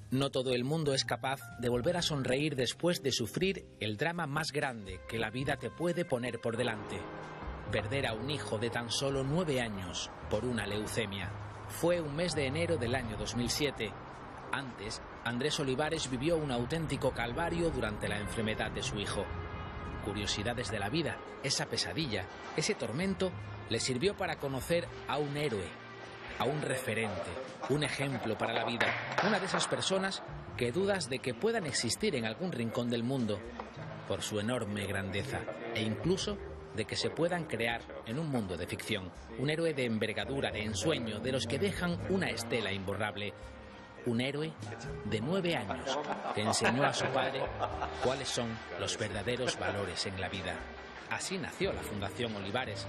No todo el mundo es capaz de volver a sonreír después de sufrir el drama más grande que la vida te puede poner por delante. Perder a un hijo de tan solo 9 años por una leucemia. Fue un mes de enero del año 2007. Antes, Andrés Olivares vivió un auténtico calvario durante la enfermedad de su hijo. Curiosidades de la vida, esa pesadilla, ese tormento, le sirvió para conocer a un héroe, a un referente, un ejemplo para la vida, una de esas personas que dudas de que puedan existir en algún rincón del mundo, por su enorme grandeza, e incluso de que se puedan crear en un mundo de ficción. Un héroe de envergadura, de ensueño, de los que dejan una estela imborrable. Un héroe de 9 años que enseñó a su padre cuáles son los verdaderos valores en la vida. Así nació la Fundación Olivares.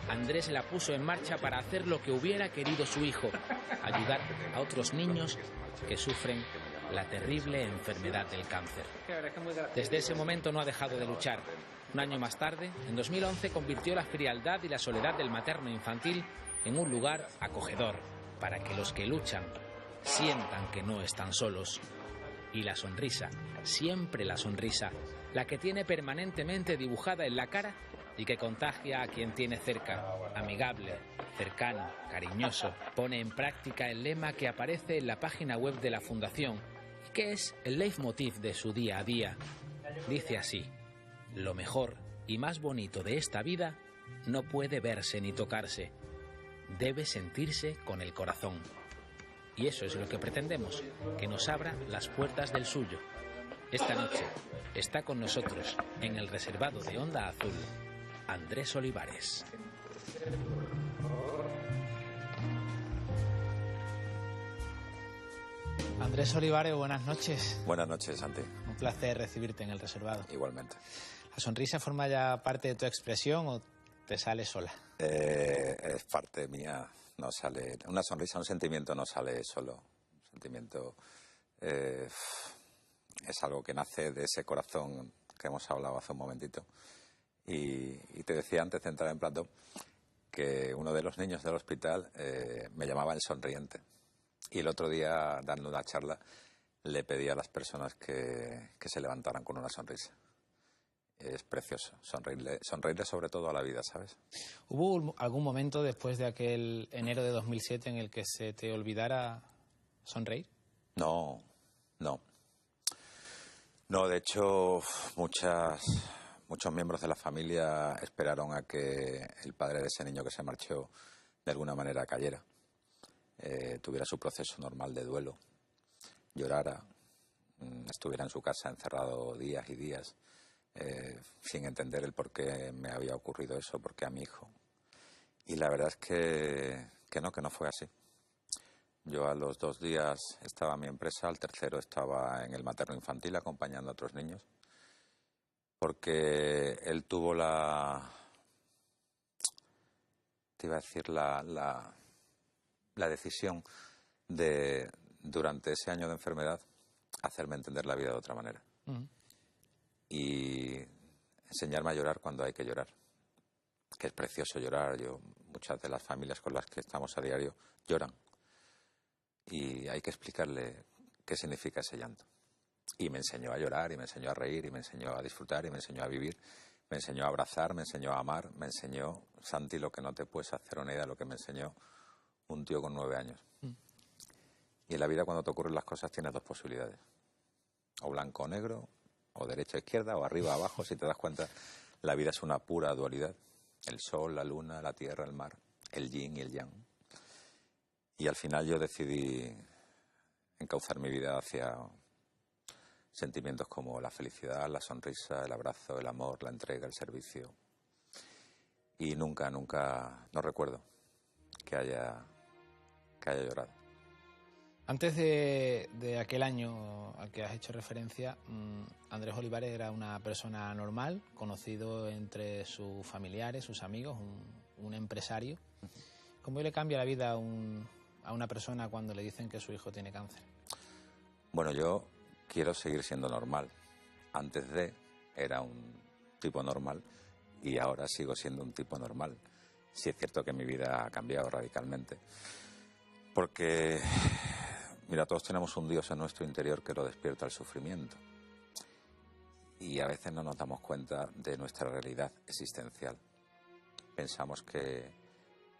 Andrés la puso en marcha para hacer lo que hubiera querido su hijo, ayudar a otros niños que sufren la terrible enfermedad del cáncer. Desde ese momento no ha dejado de luchar. Un año más tarde, en 2011, convirtió la frialdad y la soledad del materno infantil en un lugar acogedor para que los que luchan sientan que no están solos. Y la sonrisa, siempre la sonrisa, la que tiene permanentemente dibujada en la cara y que contagia a quien tiene cerca, amigable, cercano, cariñoso. Pone en práctica el lema que aparece en la página web de la Fundación y que es el leitmotiv de su día a día. Dice así: lo mejor y más bonito de esta vida no puede verse ni tocarse, debe sentirse con el corazón. Y eso es lo que pretendemos, que nos abra las puertas del suyo. Esta noche está con nosotros, en el reservado de Onda Azul, Andrés Olivares. Andrés Olivares, buenas noches. Buenas noches, Santi. Un placer recibirte en el reservado. Igualmente. ¿La sonrisa forma ya parte de tu expresión o te sale sola? Es parte mía, no sale. Una sonrisa, un sentimiento no sale solo. Un sentimiento es algo que nace de ese corazón que hemos hablado hace un momentito. Y te decía antes de entrar en plato que uno de los niños del hospital me llamaba el sonriente. Y el otro día, dando una charla, le pedí a las personas que se levantaran con una sonrisa. Es precioso, sonreírle sobre todo a la vida, ¿sabes? ¿Hubo algún momento después de aquel enero de 2007 en el que se te olvidara sonreír? No, de hecho, muchos miembros de la familia esperaron a que el padre de ese niño que se marchó de alguna manera cayera, tuviera su proceso normal de duelo, llorara, estuviera en su casa encerrado días y días, sin entender el por qué me había ocurrido eso, por qué a mi hijo. Y la verdad es que no fue así. Yo a los 2 días estaba en mi empresa, al tercero estaba en el materno infantil acompañando a otros niños, porque él tuvo la decisión de, durante ese año de enfermedad, hacerme entender la vida de otra manera. Y enseñarme a llorar cuando hay que llorar, que es precioso llorar. Muchas de las familias con las que estamos a diario lloran y hay que explicarle qué significa ese llanto. Y me enseñó a llorar, y me enseñó a reír, y me enseñó a disfrutar, y me enseñó a vivir, me enseñó a abrazar, me enseñó a amar, me enseñó, Santi, lo que no te puedes hacer una idea, lo que me enseñó un tío con 9 años. Y en la vida, cuando te ocurren las cosas, tienes 2 posibilidades: o blanco o negro, o derecha o izquierda, o arriba o abajo. Si te das cuenta, la vida es una pura dualidad: el sol, la luna, la tierra, el mar, el yin y el yang. Y al final yo decidí encauzar mi vida hacia sentimientos como la felicidad, la sonrisa, el abrazo, el amor, la entrega, el servicio. Y nunca, no recuerdo que haya llorado. Antes de aquel año al que has hecho referencia, Andrés Olivares era una persona normal, conocido entre sus familiares, sus amigos, un empresario. ¿Cómo le cambia la vida a una persona cuando le dicen que su hijo tiene cáncer? Bueno, yo quiero seguir siendo normal. Antes era un tipo normal y ahora sigo siendo un tipo normal. Sí es cierto que mi vida ha cambiado radicalmente, porque Mira, todos tenemos un Dios en nuestro interior que lo despierta el sufrimiento. Y a veces no nos damos cuenta de nuestra realidad existencial. Pensamos que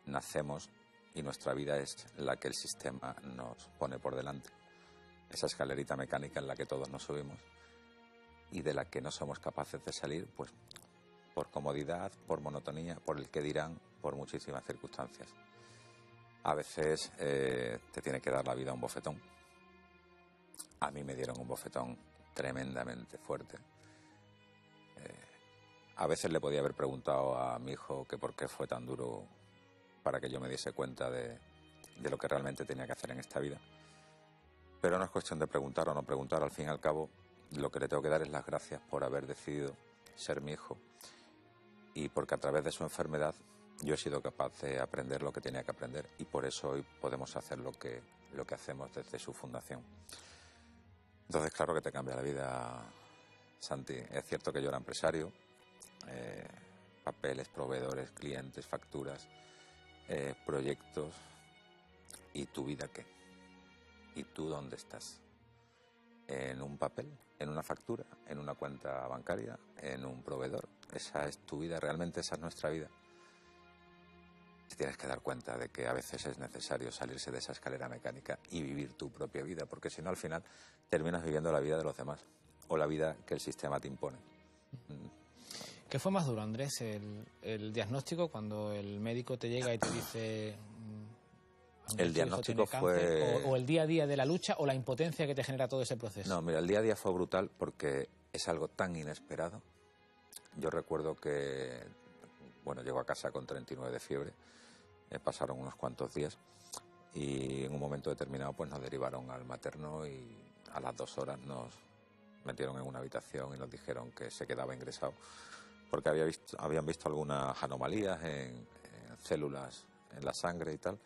nacemos y nuestra vida es la que el sistema nos pone por delante. Esa escalerita mecánica en la que todos nos subimos y de la que no somos capaces de salir, pues por comodidad, por monotonía, por el que dirán, por muchísimas circunstancias. A veces te tiene que dar la vida un bofetón. A mí me dieron un bofetón tremendamente fuerte. A veces le podía haber preguntado a mi hijo que por qué fue tan duro para que yo me diese cuenta de lo que realmente tenía que hacer en esta vida. Pero no es cuestión de preguntar o no preguntar. Al fin y al cabo, lo que le tengo que dar es las gracias por haber decidido ser mi hijo y porque a través de su enfermedad yo he sido capaz de aprender lo que tenía que aprender y por eso hoy podemos hacer lo que hacemos desde su fundación. Entonces, claro que te cambia la vida, Santi. Es cierto que yo era empresario, papeles, proveedores, clientes, facturas, proyectos. ¿Y tu vida qué? ¿Y tú dónde estás? ¿En un papel? ¿En una factura? ¿En una cuenta bancaria? ¿En un proveedor? Esa es tu vida, realmente esa es nuestra vida. Te tienes que dar cuenta de que a veces es necesario salirse de esa escalera mecánica y vivir tu propia vida, porque si no al final terminas viviendo la vida de los demás o la vida que el sistema te impone. ¿Qué fue más duro, Andrés? ¿El diagnóstico cuando el médico te llega y te dice... El diagnóstico fue... O el día a día de la lucha o la impotencia que te genera todo ese proceso? No, mira, el día a día fue brutal porque es algo tan inesperado. Yo recuerdo que, bueno, llego a casa con 39 de fiebre, pasaron unos cuantos días y en un momento determinado pues nos derivaron al materno y a las 2 horas nos metieron en una habitación y nos dijeron que se quedaba ingresado porque habían visto algunas anomalías en células en la sangre y tal.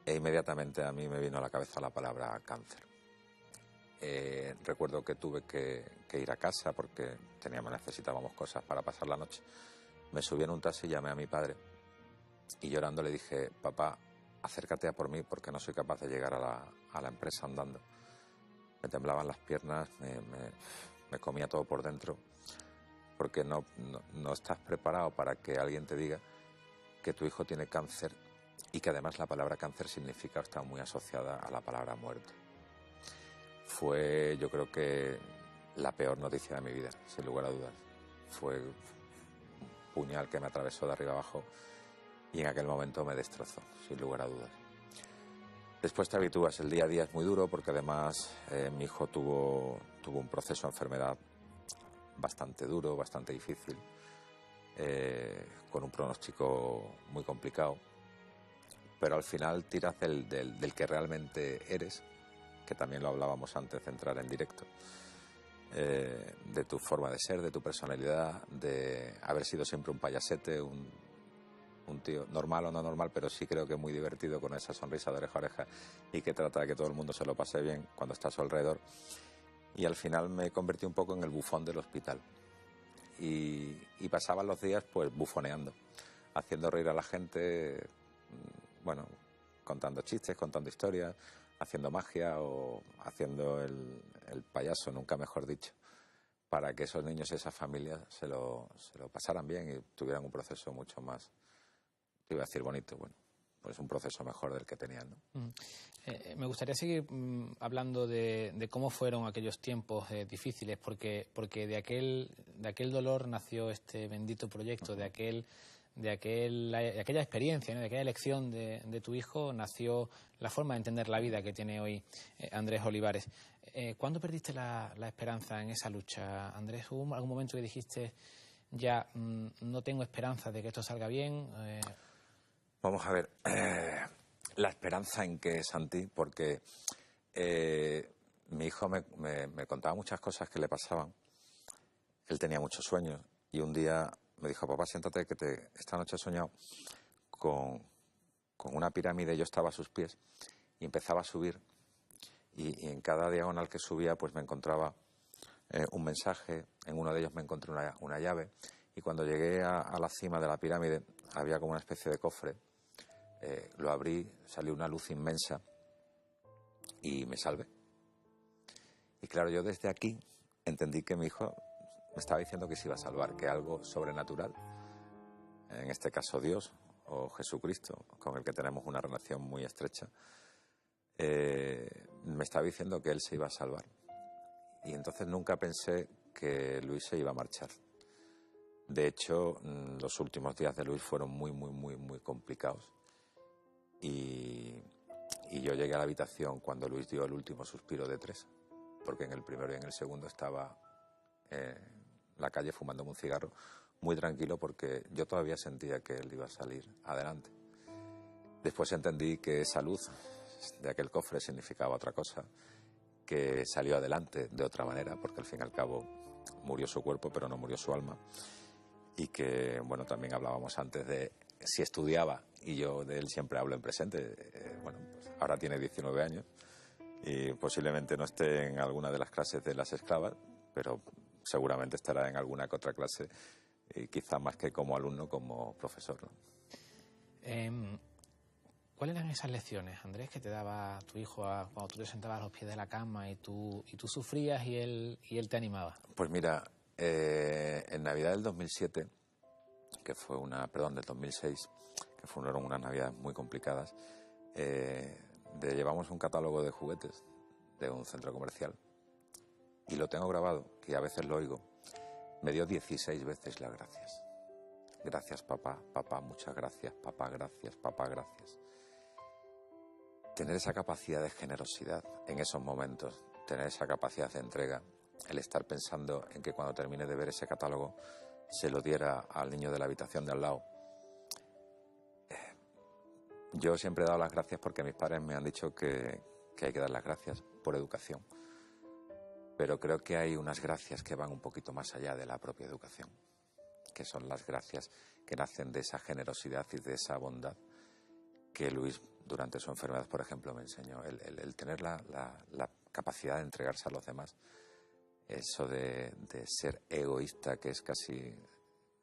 E inmediatamente a mí me vino a la cabeza la palabra cáncer. Recuerdo que tuve que ir a casa porque necesitábamos cosas para pasar la noche. Me subí en un taxi y llamé a mi padre y llorando le dije: papá, acércate a por mí porque no soy capaz de llegar a la empresa andando. Me temblaban las piernas, me comía todo por dentro porque no estás preparado para que alguien te diga que tu hijo tiene cáncer y que además la palabra cáncer significa, está muy asociada a la palabra muerte. Fue, yo creo que, la peor noticia de mi vida, sin lugar a dudas. Fue un puñal que me atravesó de arriba abajo y en aquel momento me destrozó, sin lugar a dudas. Después te habitúas, el día a día es muy duro porque además mi hijo tuvo un proceso de enfermedad bastante duro, bastante difícil, con un pronóstico muy complicado. Pero al final tiras del que realmente eres, que también lo hablábamos antes de entrar en directo, de tu forma de ser, de tu personalidad, de haber sido siempre un payasete, un tío normal o no normal, pero sí creo que muy divertido, con esa sonrisa de oreja a oreja y que trata de que todo el mundo se lo pase bien cuando está a su alrededor. Y al final me convertí un poco en el bufón del hospital y pasaban los días pues bufoneando, haciendo reír a la gente, bueno, contando chistes, contando historias, haciendo magia o haciendo el payaso, nunca mejor dicho, para que esos niños y esas familias se lo pasaran bien y tuvieran un proceso mucho más, te iba a decir bonito, bueno, pues un proceso mejor del que tenían, ¿no? Me gustaría seguir hablando de cómo fueron aquellos tiempos difíciles, porque de aquel dolor nació este bendito proyecto, de aquella experiencia, ¿no? De aquella elección de tu hijo nació la forma de entender la vida que tiene hoy Andrés Olivares. ¿Cuándo perdiste la esperanza en esa lucha, Andrés? ¿Hubo algún momento que dijiste ya no tengo esperanza de que esto salga bien? Vamos a ver, la esperanza en qué, Santi, porque mi hijo me contaba muchas cosas que le pasaban. Él tenía muchos sueños y un día me dijo: papá, siéntate que esta noche he soñado con una pirámide. Yo estaba a sus pies y empezaba a subir y en cada diagonal que subía pues me encontraba un mensaje. En uno de ellos me encontré una llave y cuando llegué a la cima de la pirámide había como una especie de cofre. Lo abrí, salió una luz inmensa y me salvé. Y claro, yo desde aquí entendí que mi hijo me estaba diciendo que se iba a salvar, que algo sobrenatural, en este caso Dios o Jesucristo, con el que tenemos una relación muy estrecha, me estaba diciendo que él se iba a salvar. Y entonces nunca pensé que Luis se iba a marchar. De hecho, los últimos días de Luis fueron muy complicados. Y yo llegué a la habitación cuando Luis dio el último suspiro de 3, porque en el primero y en el segundo estaba en la calle fumándome un cigarro, muy tranquilo, porque yo todavía sentía que él iba a salir adelante. Después entendí que esa luz de aquel cofre significaba otra cosa, que salió adelante de otra manera, porque al fin y al cabo murió su cuerpo, pero no murió su alma. Y que, bueno, también hablábamos antes de si estudiaba, y yo de él siempre hablo en presente. Bueno, pues ahora tiene 19 años y posiblemente no esté en alguna de las clases de las esclavas, pero seguramente estará en alguna que otra clase, y quizá más que como alumno, como profesor, ¿no? ¿Cuáles eran esas lecciones, Andrés, que te daba tu hijo cuando tú te sentabas a los pies de la cama y tú sufrías y él te animaba? Pues mira, en Navidad del 2007, del 2006, que fueron unas Navidades muy complicadas, llevamos un catálogo de juguetes de un centro comercial y lo tengo grabado, que a veces lo oigo. Me dio 16 veces las gracias. Gracias, papá, papá, muchas gracias, papá, gracias, papá, gracias. Tener esa capacidad de generosidad en esos momentos, tener esa capacidad de entrega, el estar pensando en que cuando termine de ver ese catálogo se lo diera al niño de la habitación de al lado. Yo siempre he dado las gracias porque mis padres me han dicho que hay que dar las gracias por educación. Pero creo que hay unas gracias que van un poquito más allá de la propia educación, que son las gracias que nacen de esa generosidad y de esa bondad que Luis, durante su enfermedad, por ejemplo, me enseñó. El tener la capacidad de entregarse a los demás. Eso de ser egoísta, que es casi,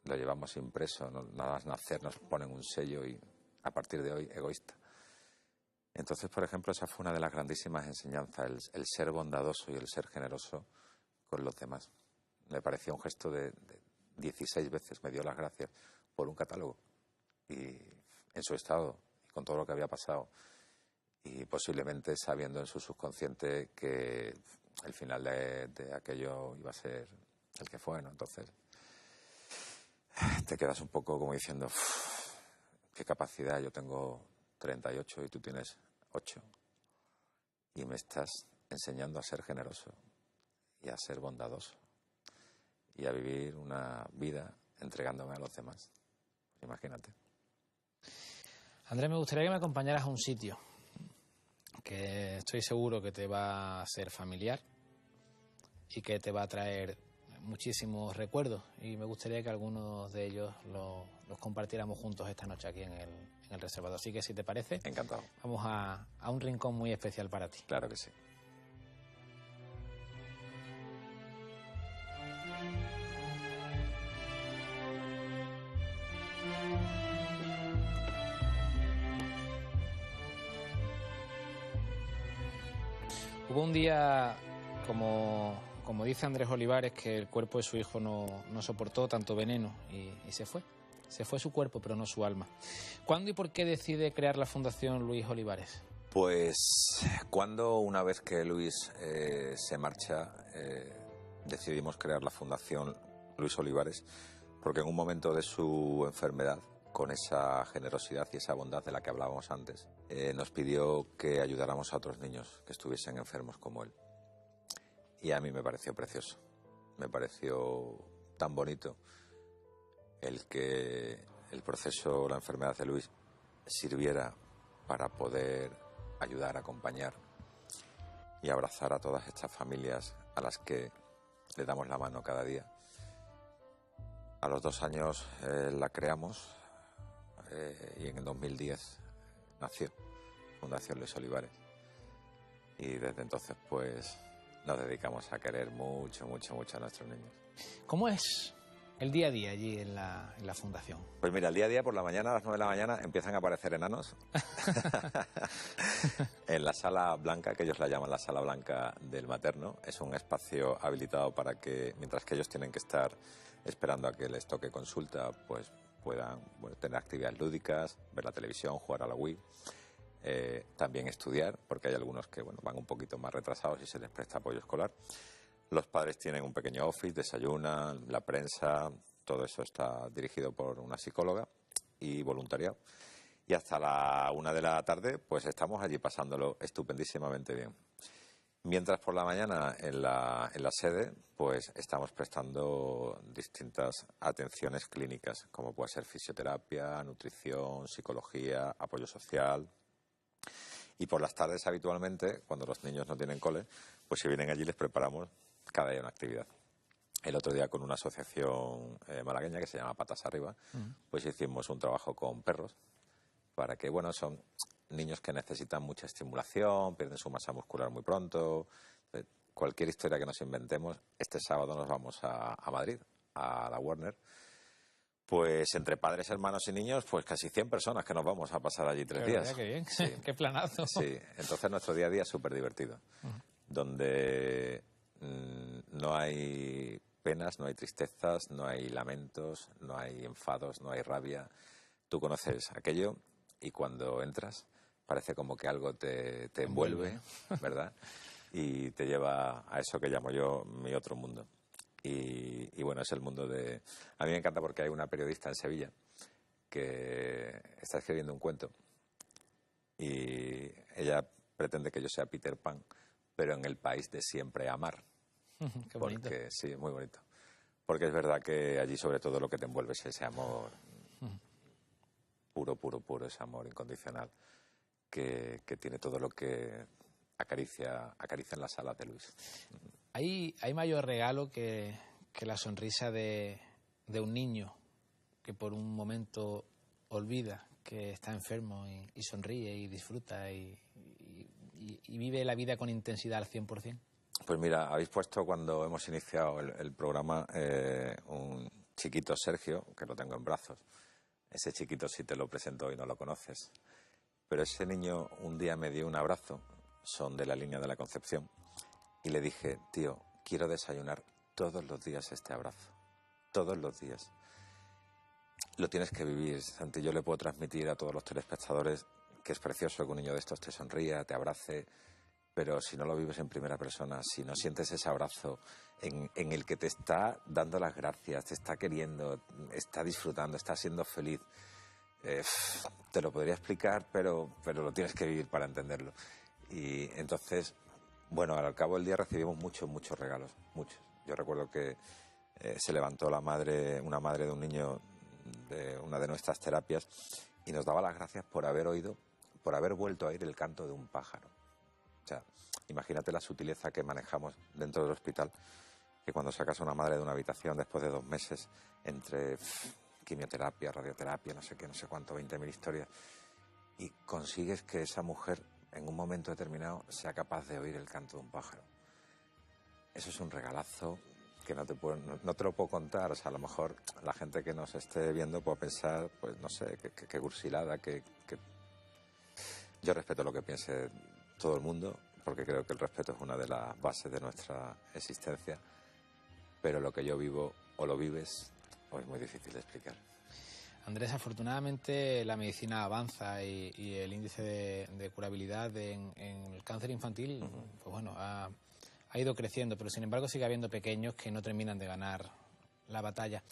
lo llevamos impreso, ¿no? Nada más nacer nos ponen un sello y a partir de hoy, egoísta. Entonces, por ejemplo, esa fue una de las grandísimas enseñanzas, el ser bondadoso y el ser generoso con los demás. Me pareció un gesto de 16 veces, me dio las gracias por un catálogo y en su estado y con todo lo que había pasado, y posiblemente sabiendo en su subconsciente que el final de aquello iba a ser el que fue, ¿no? Entonces te quedas un poco como diciendo, qué capacidad, yo tengo 38 y tú tienes 8 y me estás enseñando a ser generoso y a ser bondadoso y a vivir una vida entregándome a los demás. Imagínate. Andrés, me gustaría que me acompañaras a un sitio que estoy seguro que te va a ser familiar y que te va a traer muchísimos recuerdos, y me gustaría que algunos de ellos los compartiéramos juntos esta noche aquí en el reservado. Así que, si te parece, encantado, vamos a un rincón muy especial para ti. Claro que sí. Hubo un día, como dice Andrés Olivares, que el cuerpo de su hijo no soportó tanto veneno y se fue. Se fue su cuerpo, pero no su alma. ¿Cuándo y por qué decide crear la Fundación Luis Olivares? Pues una vez que Luis se marcha, decidimos crear la Fundación Luis Olivares, porque en un momento de su enfermedad, con esa generosidad y esa bondad de la que hablábamos antes, nos pidió que ayudáramos a otros niños que estuviesen enfermos como él. Y a mí me pareció precioso, me pareció tan bonito el que el proceso, la enfermedad de Luis, sirviera para poder ayudar, acompañar y abrazar a todas estas familias a las que le damos la mano cada día. A los 2 años la creamos y en el 2010 nació Fundación Luis Olivares. Y desde entonces pues nos dedicamos a querer mucho a nuestros niños. ¿Cómo es El día a día allí en la fundación. Pues mira, el día a día por la mañana, a las 9 de la mañana, empiezan a aparecer enanos en la sala blanca, que ellos la llaman la sala blanca del materno. Es un espacio habilitado para que, mientras que ellos tienen que estar esperando a que les toque consulta, pues puedan tener actividades lúdicas, ver la televisión, jugar a la Wii. También estudiar, porque hay algunos que van un poquito más retrasados y se les presta apoyo escolar. Los padres tienen un pequeño office, desayunan, la prensa, todo eso está dirigido por una psicóloga y voluntariado. Y hasta la 1 de la tarde, pues estamos allí pasándolo estupendísimamente bien. Mientras por la mañana en la sede, pues estamos prestando distintas atenciones clínicas, como puede ser fisioterapia, nutrición, psicología, apoyo social. Y por las tardes habitualmente, cuando los niños no tienen cole, pues si vienen allí les preparamos cada día una actividad. El otro día con una asociación malagueña que se llama Patas Arriba, pues hicimos un trabajo con perros para que, son niños que necesitan mucha estimulación, pierden su masa muscular muy pronto. Cualquier historia que nos inventemos, este sábado nos vamos a Madrid, a la Warner. Pues entre padres, hermanos y niños, pues casi 100 personas que nos vamos a pasar allí 3 días. Qué bien, sí. Qué planazo. Sí, entonces nuestro día a día es súper divertido, donde no hay penas, no hay tristezas, no hay lamentos, no hay enfados, no hay rabia. Tú conoces aquello y cuando entras parece como que algo te envuelve, ¿verdad? Y te lleva a eso que llamo yo mi otro mundo. Y es el mundo de... A mí me encanta porque hay una periodista en Sevilla que está escribiendo un cuento y ella pretende que yo sea Peter Pan, pero en el país de siempre amar. Qué bonito. Porque, sí, muy bonito. Porque es verdad que allí sobre todo lo que te envuelve es ese amor puro, ese amor incondicional que tiene todo lo que acaricia en las alas de Luis. ¿Hay mayor regalo que la sonrisa de un niño que por un momento olvida que está enfermo y sonríe y disfruta y vive la vida con intensidad al 100%? Pues mira, habéis puesto cuando hemos iniciado el programa un chiquito Sergio, que lo tengo en brazos. Ese chiquito sí te lo presento y no lo conoces. Pero ese niño un día me dio un abrazo, son de la línea de la Concepción, y le dije, tío, quiero desayunar todos los días este abrazo. Todos los días. Lo tienes que vivir, Santi. Yo le puedo transmitir a todos los telespectadores que es precioso que un niño de estos te sonría, te abrace, pero si no lo vives en primera persona, si no sientes ese abrazo en el que te está dando las gracias, te está queriendo, está disfrutando, está siendo feliz, te lo podría explicar, pero lo tienes que vivir para entenderlo. Y entonces, al cabo del día recibimos muchos regalos, muchos. Yo recuerdo que se levantó una madre de un niño de una de nuestras terapias y nos daba las gracias por haber vuelto a oír el canto de un pájaro. O sea, imagínate la sutileza que manejamos dentro del hospital, que cuando sacas a una madre de una habitación después de 2 meses entre quimioterapia, radioterapia, no sé qué, no sé cuánto, 20.000 historias, y consigues que esa mujer en un momento determinado sea capaz de oír el canto de un pájaro. Eso es un regalazo que no te lo puedo contar. O sea, a lo mejor la gente que nos esté viendo puede pensar, pues no sé, que cursilada, que... Yo respeto lo que piense todo el mundo, porque creo que el respeto es una de las bases de nuestra existencia, pero lo que yo vivo o lo vives o es muy difícil de explicar. Andrés, afortunadamente la medicina avanza y el índice de curabilidad en el cáncer infantil ha ido creciendo, pero sin embargo sigue habiendo pequeños que no terminan de ganar la batalla.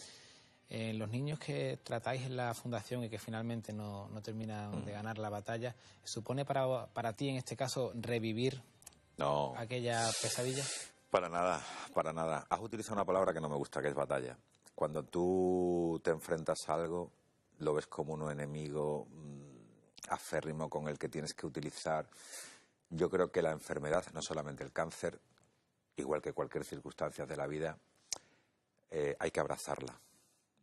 Los niños que tratáis en la fundación y que finalmente no terminan de ganar la batalla, ¿supone para ti en este caso revivir aquella pesadilla? Para nada. Has utilizado una palabra que no me gusta, que es batalla. Cuando tú te enfrentas a algo, lo ves como un enemigo aférrimo con el que tienes que utilizar. Yo creo que la enfermedad, no solamente el cáncer, igual que cualquier circunstancia de la vida, hay que abrazarla,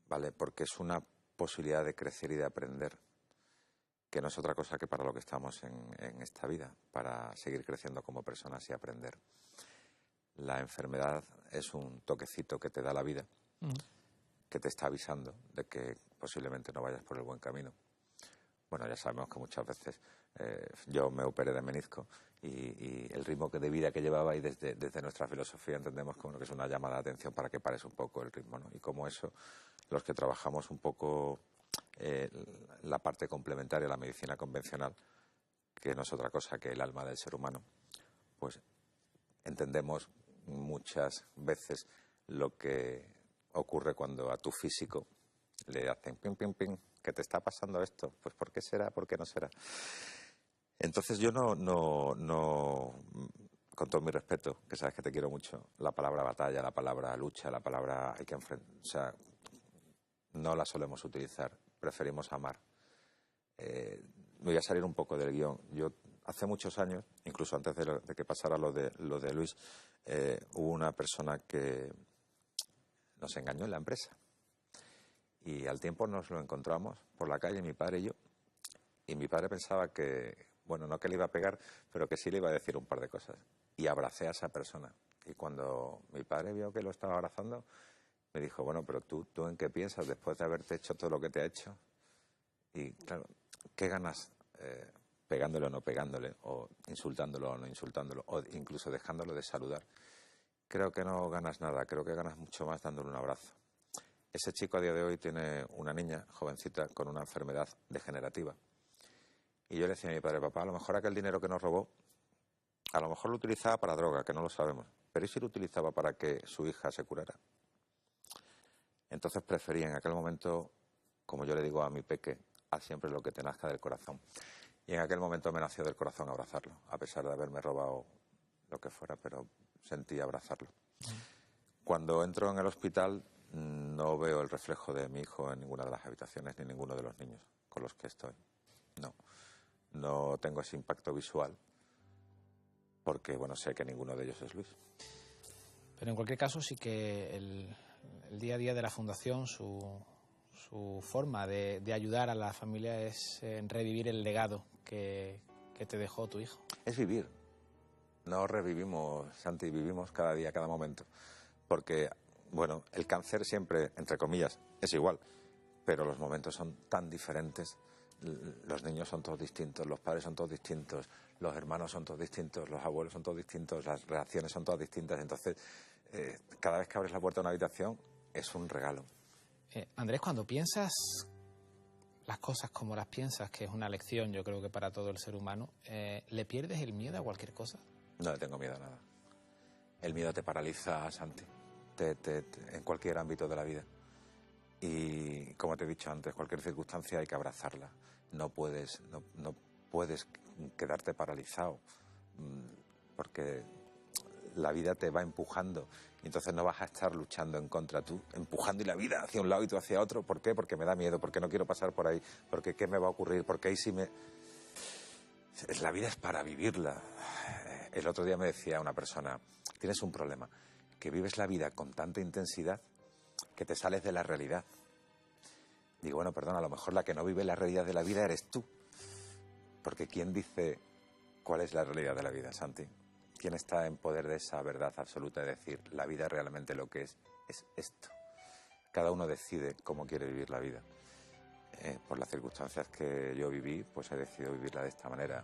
¿vale? Porque es una posibilidad de crecer y de aprender, que no es otra cosa que para lo que estamos en esta vida, para seguir creciendo como personas y aprender. La enfermedad es un toquecito que te da la vida, que te está avisando de que posiblemente no vayas por el buen camino. Bueno, ya sabemos que muchas veces yo me operé de menisco y el ritmo de vida que llevaba, y desde nuestra filosofía entendemos como que es una llamada de atención para que pares un poco el ritmo, ¿no? Y como eso, los que trabajamos un poco la parte complementaria a la medicina convencional, que no es otra cosa que el alma del ser humano, pues entendemos muchas veces lo que ocurre cuando a tu físico le hacen pim, pim, pim, que te está pasando esto. Pues ¿por qué será? ¿Por qué no será? Entonces yo no, con todo mi respeto, que sabes que te quiero mucho, la palabra batalla, la palabra lucha, la palabra hay que enfrentar, o sea, no la solemos utilizar, preferimos amar. Me voy a salir un poco del guión. Yo hace muchos años, incluso antes de que pasara lo de Luis, hubo una persona que nos engañó en la empresa. Y al tiempo nos lo encontramos por la calle, mi padre y yo. Y mi padre pensaba que, bueno, no que le iba a pegar, pero que sí le iba a decir un par de cosas. Y abracé a esa persona. Y cuando mi padre vio que lo estaba abrazando, me dijo, bueno, pero tú ¿en qué piensas después de haberte hecho todo lo que te ha hecho? Y claro, ¿qué ganas pegándole o no pegándole, o insultándolo o no insultándolo, o incluso dejándolo de saludar? Creo que no ganas nada, creo que ganas mucho más dándole un abrazo. Ese chico a día de hoy tiene una niña jovencita con una enfermedad degenerativa. Y yo le decía a mi padre, papá, a lo mejor aquel dinero que nos robó, a lo mejor lo utilizaba para droga, que no lo sabemos, pero ¿y si lo utilizaba para que su hija se curara? Entonces preferí en aquel momento, como yo le digo a mi peque, haz siempre lo que te nazca del corazón. Y en aquel momento me nació del corazón abrazarlo, a pesar de haberme robado lo que fuera, pero sentí abrazarlo. Cuando entro en el hospital no veo el reflejo de mi hijo en ninguna de las habitaciones ni ninguno de los niños con los que estoy. No tengo ese impacto visual porque, bueno, sé que ninguno de ellos es Luis. Pero en cualquier caso sí que el día a día de la Fundación, su forma de ayudar a la familia es revivir el legado que te dejó tu hijo. Es vivir. No revivimos, Santi, vivimos cada día, cada momento. Porque, bueno, el cáncer siempre, entre comillas, es igual, pero los momentos son tan diferentes. Los niños son todos distintos, los padres son todos distintos, los hermanos son todos distintos, los abuelos son todos distintos, las reacciones son todas distintas. Entonces, cada vez que abres la puerta de una habitación es un regalo. Andrés, cuando piensas las cosas como las piensas, que es una lección yo creo que para todo el ser humano, ¿le pierdes el miedo a cualquier cosa? No le tengo miedo a nada. El miedo te paraliza, Santi, en cualquier ámbito de la vida. Y como te he dicho antes, cualquier circunstancia hay que abrazarla. No puedes quedarte paralizado, porque la vida te va empujando y entonces no vas a estar luchando en contra, tú empujando y la vida hacia un lado y tú hacia otro. ¿Por qué? Porque me da miedo, porque no quiero pasar por ahí, porque ¿qué me va a ocurrir? Porque ahí sí me... La vida es para vivirla. El otro día me decía una persona, tienes un problema, que vives la vida con tanta intensidad que te sales de la realidad. Digo, bueno, perdona, a lo mejor la que no vive la realidad de la vida eres tú. Porque ¿quién dice cuál es la realidad de la vida, Santi? ¿Quién está en poder de esa verdad absoluta de decir la vida realmente lo que es esto? Cada uno decide cómo quiere vivir la vida. Por las circunstancias que yo viví, pues he decidido vivirla de esta manera.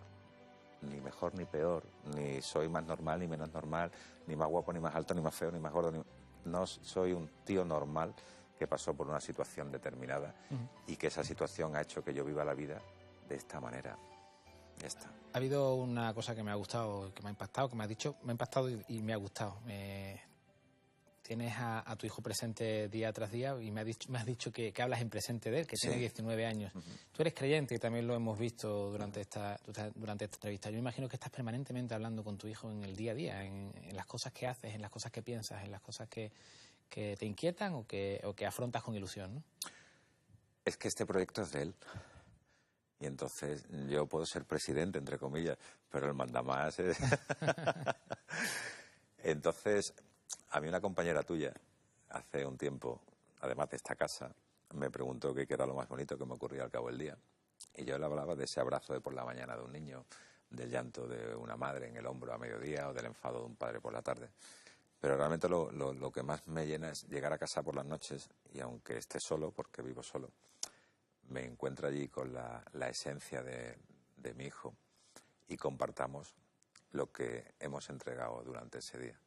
Ni mejor ni peor, ni soy más normal ni menos normal, ni más guapo ni más alto, ni más feo ni más gordo. No soy un tío normal que pasó por una situación determinada y que esa situación ha hecho que yo viva la vida de esta manera. Ya está. Ha habido una cosa que me ha gustado, que me ha impactado, que me ha dicho, me ha impactado y me ha gustado. Tienes a tu hijo presente día tras día y me has dicho que hablas en presente de él, que Sí. tiene 19 años. Tú eres creyente y también lo hemos visto durante esta entrevista. Yo me imagino que estás permanentemente hablando con tu hijo en el día a día, en las cosas que haces, en las cosas que piensas, en las cosas que te inquietan o que afrontas con ilusión, ¿no? Es que este proyecto es de él. Y entonces yo puedo ser presidente, entre comillas, pero el mandamás es... Entonces, a mí una compañera tuya, hace un tiempo, además de esta casa, me preguntó qué era lo más bonito que me ocurría al cabo del día. Y yo le hablaba de ese abrazo de por la mañana de un niño, del llanto de una madre en el hombro a mediodía o del enfado de un padre por la tarde. Pero realmente lo que más me llena es llegar a casa por las noches y aunque esté solo, porque vivo solo, me encuentro allí con la esencia de mi hijo y compartamos lo que hemos entregado durante ese día.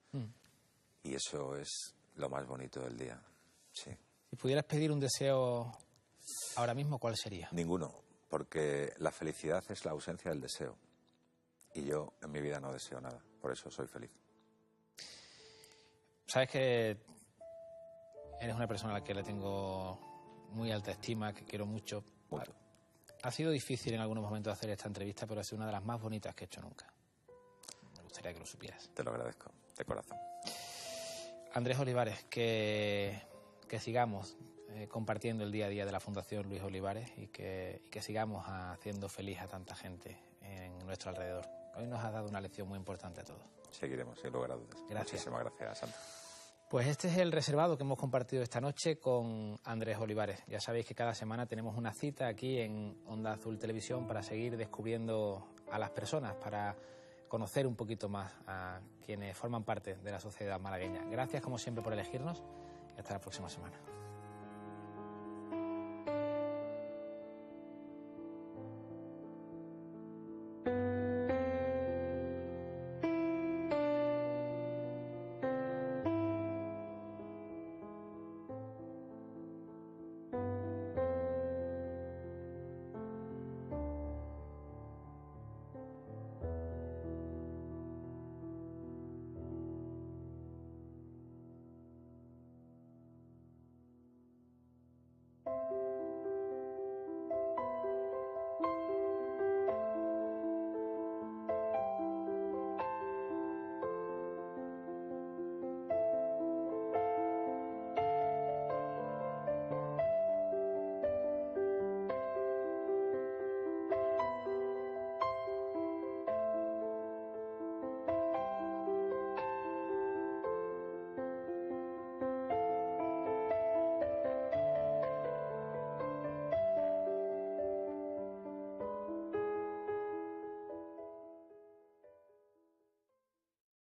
Y eso es lo más bonito del día, sí. Si pudieras pedir un deseo ahora mismo, ¿cuál sería? Ninguno, porque la felicidad es la ausencia del deseo. Y yo en mi vida no deseo nada, por eso soy feliz. Sabes que eres una persona a la que le tengo muy alta estima, que quiero mucho. Mucho. Ha sido difícil en algunos momentos hacer esta entrevista, pero ha sido una de las más bonitas que he hecho nunca. Me gustaría que lo supieras. Te lo agradezco, de corazón. Andrés Olivares, que sigamos compartiendo el día a día de la Fundación Luis Olivares y que sigamos haciendo feliz a tanta gente en nuestro alrededor. Hoy nos has dado una lección muy importante a todos. Seguiremos, sin lugar a dudas. Gracias. Muchísimas gracias, Santa. Pues este es el reservado que hemos compartido esta noche con Andrés Olivares. Ya sabéis que cada semana tenemos una cita aquí en Onda Azul Televisión para seguir descubriendo a las personas, para conocer un poquito más a quienes forman parte de la sociedad malagueña. Gracias como siempre por elegirnos y hasta la próxima semana.